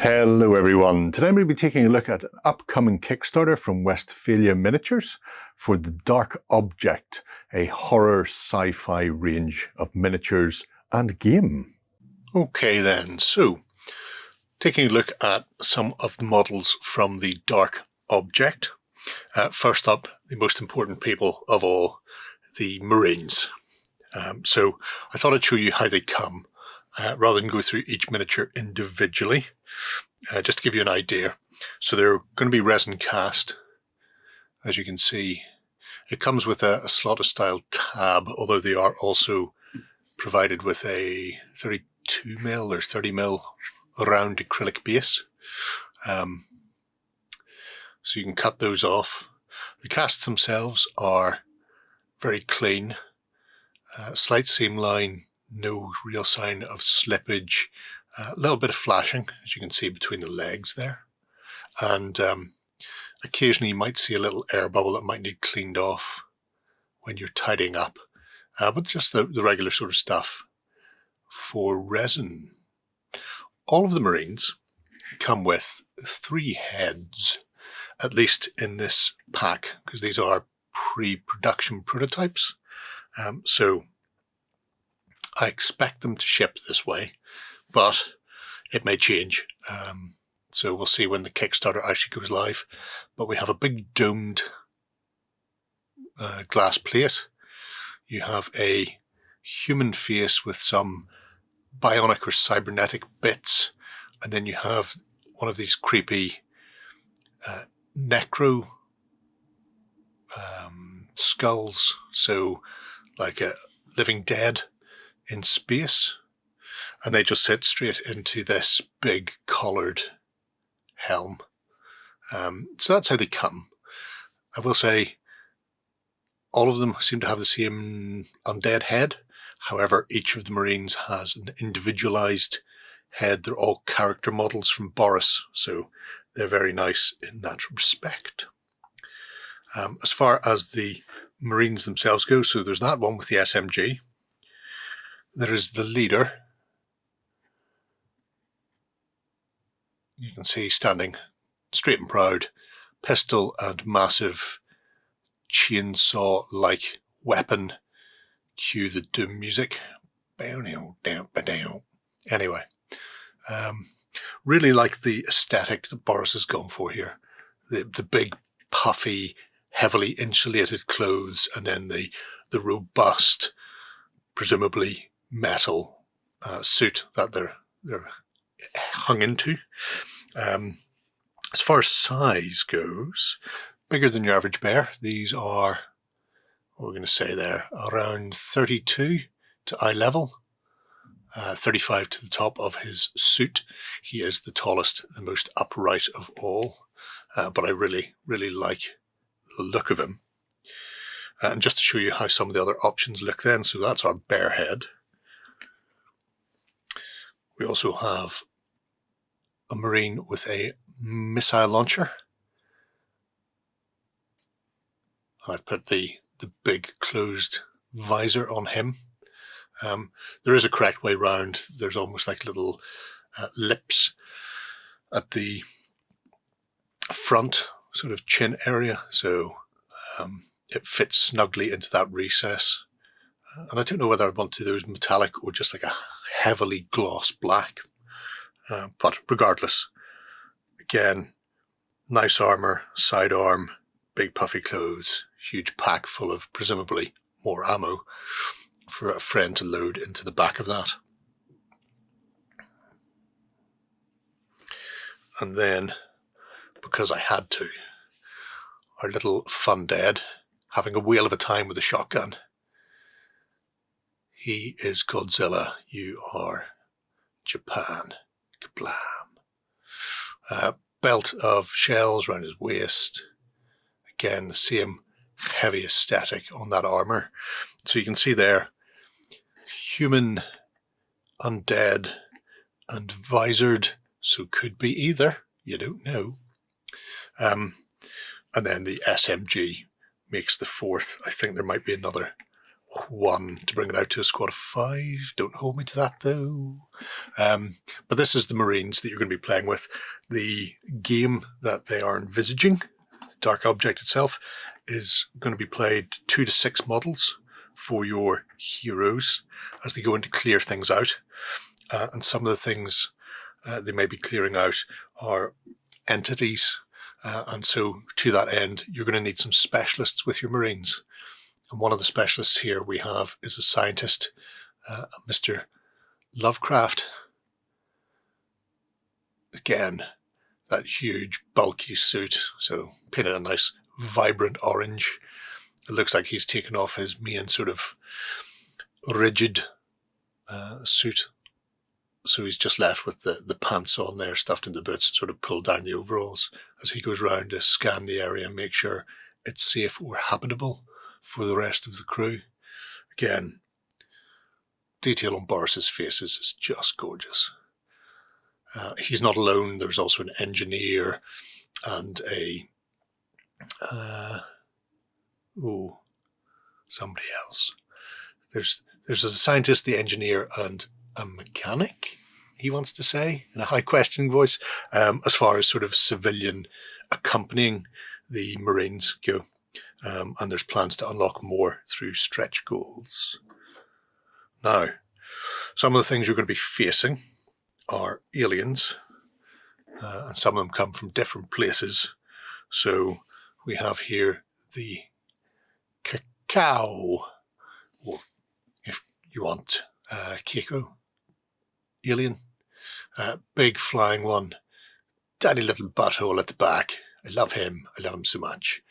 Hello everyone, today I'm going to be taking a look at an upcoming Kickstarter from Westfalia Miniatures for the Dark Object, a horror sci-fi range of miniatures and game. Okay then, so taking a look at some of the models from the Dark Object. First up, the most important people of all, the Marines. So I thought I'd show you how they come rather than go through each miniature individually. Just to give you an idea. So they're going to be resin cast, as you can see. It comes with a slaughter style tab, although they are also provided with a 32mm or 30mm round acrylic base. So you can cut those off. The casts themselves are very clean. Slight seam line, no real sign of slippage. A little bit of flashing, as you can see between the legs there. And occasionally you might see a little air bubble that might need cleaned off when you're tidying up. But just the regular sort of stuff for resin. All of the Marines come with 3 heads, at least in this pack, because these are pre-production prototypes. So I expect them to ship this way, but it may change. So we'll see when the Kickstarter actually goes live. But we have a big domed glass plate. You have a human face with some bionic or cybernetic bits. And then you have one of these creepy necro skulls. So like a living dead in space. And they just sit straight into this big collared helm. So that's how they come. I will say all of them seem to have the same undead head. However, each of the Marines has an individualized head. They're all character models from Boris, so they're very nice in that respect. As far as the Marines themselves go, so there's that one with the SMG. There is the leader. You can see standing straight and proud, pistol and massive chainsaw-like weapon. Cue the doom music. Anyway, really like the aesthetic that Boris has gone for here. The big, puffy, heavily insulated clothes, and then the robust, presumably metal suit that they're hung into. As far as size goes, bigger than your average bear. These are, what we're going to say there, around 32 to eye level, 35 to the top of his suit. He is the tallest, the most upright of all, but I really, really like the look of him. And just to show you how some of the other options look then, so that's our bear head. We also have a Marine with a missile launcher. I've put the big closed visor on him. There is a correct way round. There's almost like little lips at the front sort of chin area, so it fits snugly into that recess. And I don't know whether I want to do those metallic or just like a heavily gloss black. But regardless, again, nice armor, sidearm, big puffy clothes, huge pack full of presumably more ammo for a friend to load into the back of that. And then, because I had to, our little fun dad having a whale of a time with a shotgun. He is Godzilla, you are Japan. Kablam. Belt of shells around his waist. Again, the same heavy aesthetic on that armor. So you can see there, human, undead, and visored. So could be either. You don't know. And then the SMG makes the 4th. I think there might be another one to bring it out to a squad of 5. Don't hold me to that though. But this is the Marines that you're going to be playing with. The game that they are envisaging, the Dark Object itself, is going to be played 2 to 6 models for your heroes as they go in to clear things out. And some of the things they may be clearing out are entities. And so to that end, you're going to need some specialists with your Marines. And one of the specialists here we have is a scientist, Mr. Lovecraft. Again, that huge bulky suit, so painted a nice vibrant orange. It looks like he's taken off his main sort of rigid suit. So he's just left with the pants on there, stuffed into boots, and sort of pulled down the overalls as he goes round to scan the area and make sure it's safe or habitable for the rest of the crew. Again, detail on Boris's faces is just gorgeous. He's not alone. There's also an engineer and somebody else. There's a scientist, the engineer, and a mechanic, he wants to say, in a high questioning voice, as far as sort of civilian accompanying the Marines go. And there's plans to unlock more through stretch goals. Now, some of the things you're going to be facing are aliens, and some of them come from different places. So we have here the cacao, or if you want, Keiko alien, big flying one, tiny little butthole at the back. I love him so much.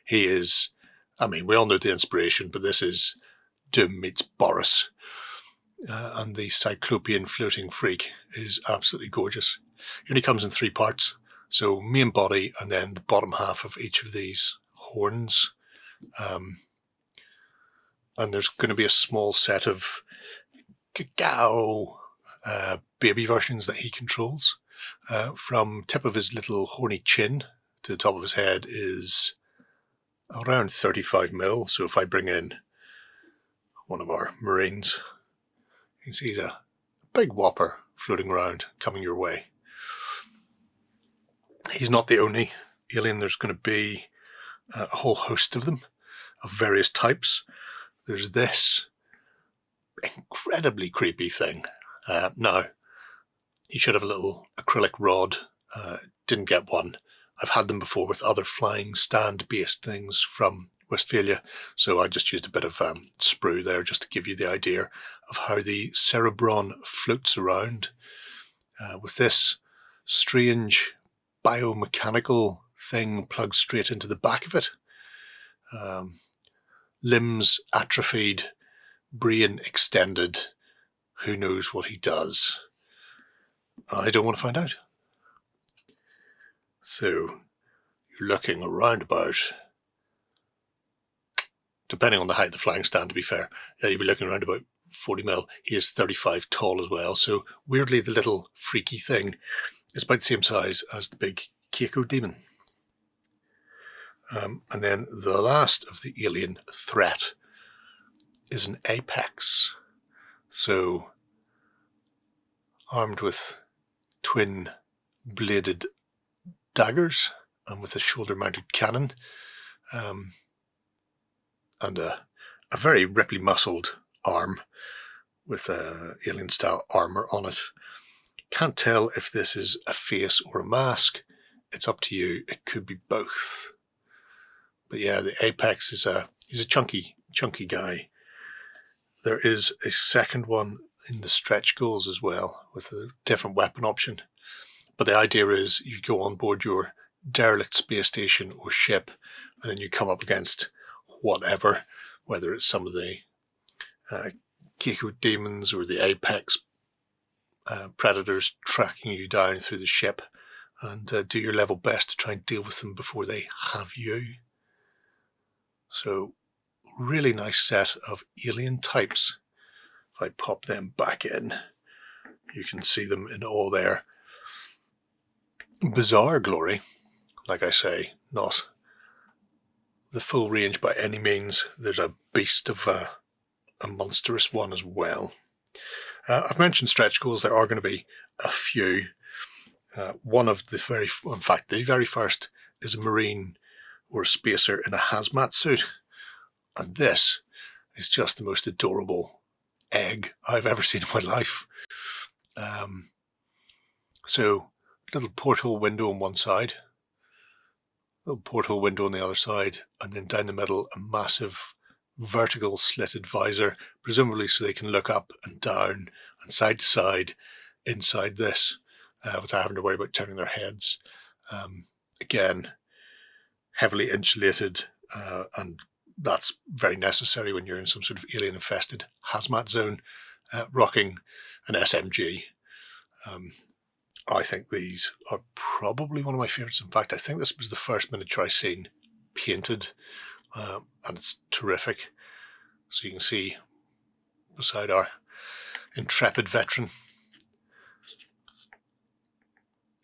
He is, I mean, we all know the inspiration, but this is Doom meets Boris. And the Cyclopean floating freak is absolutely gorgeous. He only comes in 3 parts. So main body and then the bottom half of each of these horns. And there's going to be a small set of cacao baby versions that he controls. From tip of his little horny chin to the top of his head is around 35 mil. So if I bring in one of our Marines, you can see he's a big whopper floating around, coming your way. He's not the only alien. There's going to be a whole host of them, of various types. There's this incredibly creepy thing. Now, he should have a little acrylic rod. Didn't get one. I've had them before with other flying stand-based things from Westfalia, so I just used a bit of sprue there just to give you the idea of how the Cerebron floats around. With this strange biomechanical thing plugged straight into the back of it. Limbs atrophied, brain extended. Who knows what he does? I don't want to find out. So, you're looking around about, depending on the height of the flying stand, to be fair, you'll be looking around about 40 mil. He is 35 tall as well. So, weirdly, the little freaky thing is about the same size as the big Keiko demon. And then the last of the alien threat is an apex. So, armed with twin bladed daggers and with a shoulder-mounted cannon, and a very Ripley muscled arm with alien-style armor on it. Can't tell if this is a face or a mask. It's up to you. It could be both. But yeah, the Apex is he's a chunky guy. There is a second one in the stretch goals as well with a different weapon option. But the idea is you go on board your derelict space station or ship, and then you come up against whatever, whether it's some of the Keiko demons or the Apex predators tracking you down through the ship, and do your level best to try and deal with them before they have you. So, really nice set of alien types. If I pop them back in, you can see them in all their bizarre glory. Like I say, not the full range by any means. There's a beast of a monstrous one as well. I've mentioned stretch goals. There are going to be a few. One of the the very first is a Marine or a spacer in a hazmat suit. And this is just the most adorable egg I've ever seen in my life. So, little porthole window on one side, little porthole window on the other side, and then down the middle, a massive vertical slitted visor, presumably so they can look up and down and side to side inside this without having to worry about turning their heads. Again, heavily insulated, and that's very necessary when you're in some sort of alien-infested hazmat zone, rocking an SMG. I think these are probably one of my favourites. In fact, I think this was the first miniature I've seen painted, and it's terrific. So you can see beside our intrepid veteran,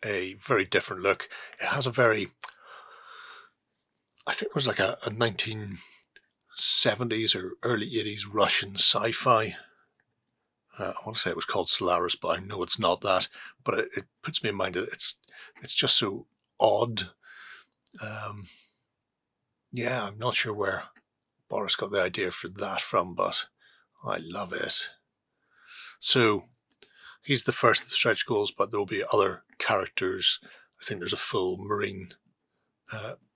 a very different look. It has a very, I think it was like a 1970s or early 80s Russian sci-fi. I want to say it was called Solaris, but I know it's not that. But it puts me in mind that it's just so odd. Yeah, I'm not sure where Boris got the idea for that from, but I love it. So he's the first of the stretch goals, but there will be other characters. I think there's a full Marine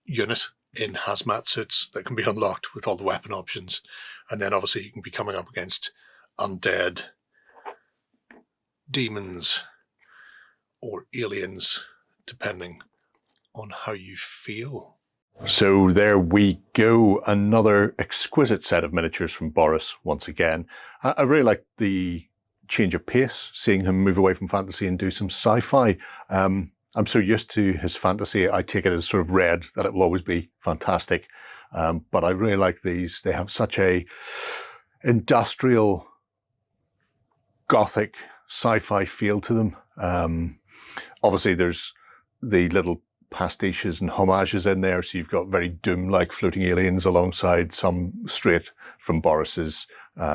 unit in hazmat suits that can be unlocked with all the weapon options. And then obviously you can be coming up against undead, demons, or aliens, depending on how you feel. So there we go. Another exquisite set of miniatures from Boris once again. I really like the change of pace, seeing him move away from fantasy and do some sci-fi. I'm so used to his fantasy, I take it as sort of read that it will always be fantastic. But I really like these. They have such a industrial, gothic, sci-fi feel to them. Obviously there's the little pastiches and homages in there, so you've got very Doom-like floating aliens alongside some straight from Boris's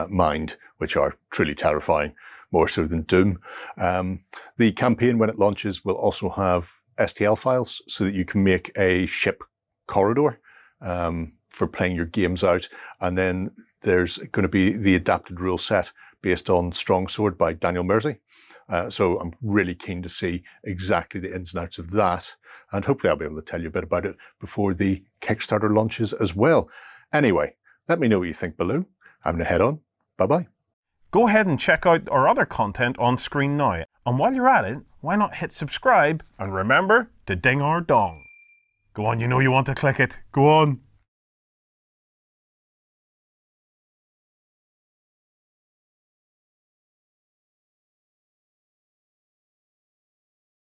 mind, which are truly terrifying, more so than Doom. The campaign, when it launches, will also have STL files so that you can make a ship corridor for playing your games out. And then there's going to be the adapted rule set based on Strong Sword by Daniel Mersey. So I'm really keen to see exactly the ins and outs of that. And hopefully I'll be able to tell you a bit about it before the Kickstarter launches as well. Anyway, let me know what you think below. I'm going to head on. Bye-bye. Go ahead and check out our other content on screen now. And while you're at it, why not hit subscribe and remember to ding our dong. Go on, you know you want to click it. Go on.